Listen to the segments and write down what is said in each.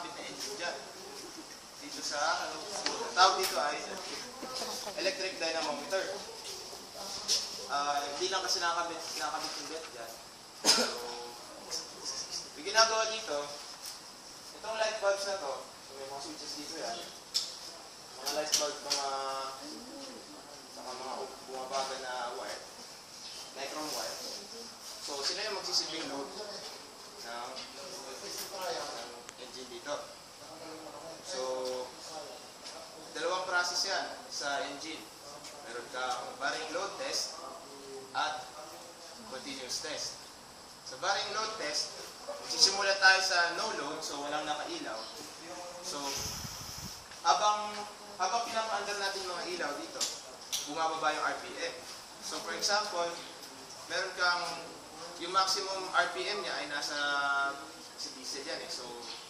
nakakabit na engine dyan. Dito sa, tawag dito ay electric dynamometer. Hindi lang kasi nakakabit yung bet dyan. So, yung ginagawa dito, itong light bulbs na to, so may mga switches dito yan. Mga light bulb, saka mga bumabaga na wire, nichrome wire. So, sila yung magsisilbing load ng engine dito. So, dalawang process yan sa engine. Meron kang bearing load test at continuous test. Sa bearing load test, magsisimula tayo sa no load, so walang nakailaw. So, habang pinapaandar natin mga ilaw dito, bumababa yung RPM. So, for example, meron kang, yung maximum RPM niya ay nasa diesel yan eh. So,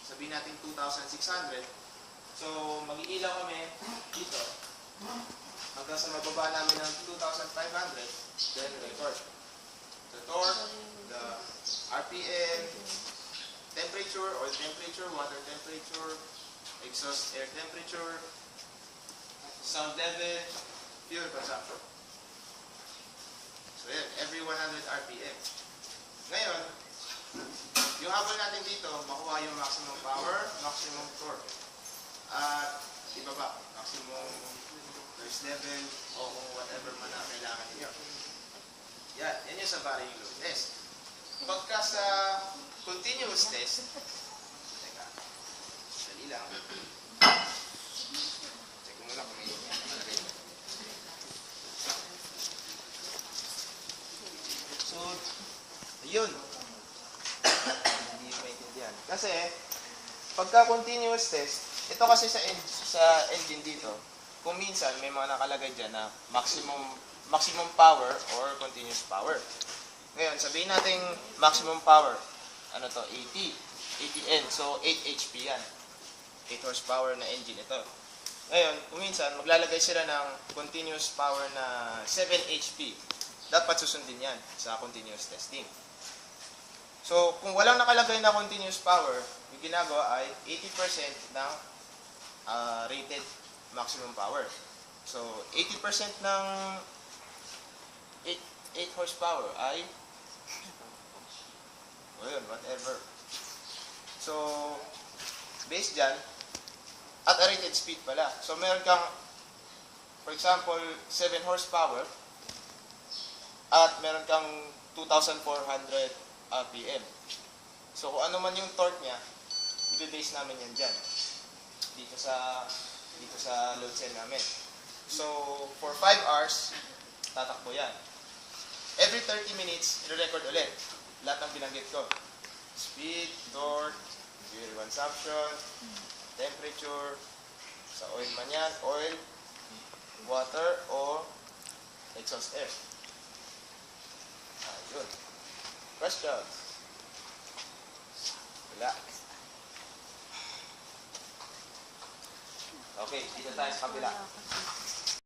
sabihin natin 2,600. So, mag-iilaw kami dito hanggang sa mababa namin ng 2,500, then record. The torque, the RPM, temperature, oil temperature, water temperature, exhaust air temperature, sound level, fuel consumption. So, yan, every 100 RPM. Ngayon, yung habol natin dito, makuha yung maximum power, maximum torque. At ibaba, maximum noise level o kung whatever man na kailangan niyo. Yan yung sa varying load test. Pagka sa continuous test, teka, dali lang. Check ko muna kung may nakalagay. So, ayun. Hindi maintindihan. Kasi, pagka continuous test, ito kasi sa engine dito, kung minsan may mga nakalagay dyan na maximum power or continuous power. Ngayon, sabihin natin maximum power. Ano to? 80 N. So, 8 HP yan. 8 horsepower na engine ito. Ngayon, kung minsan, maglalagay sila ng continuous power na 7 HP. Dapat susundin yan sa continuous testing. So, kung walang nakalagay na continuous power, yung ginagawa ay 80% ng rated maximum power. So, 80% ng 8 horsepower ay whatever. So, based dyan, at a rated speed pala. So, meron kang, for example, 7 horsepower at meron kang 2,400 RPM. So, kung ano man yung torque niya, i-base namin yan dyan. Dito sa load cell namin. So, for 5 hours, tatakbo yan. Every 30 minutes, i-record ulit. Lahat ng binanggit ko. Speed, torque, fuel consumption, temperature, sa oil man yan, oil, water, o exhaust air. Ayun. Questions? Relax. Okay, dito tayo sa kabila.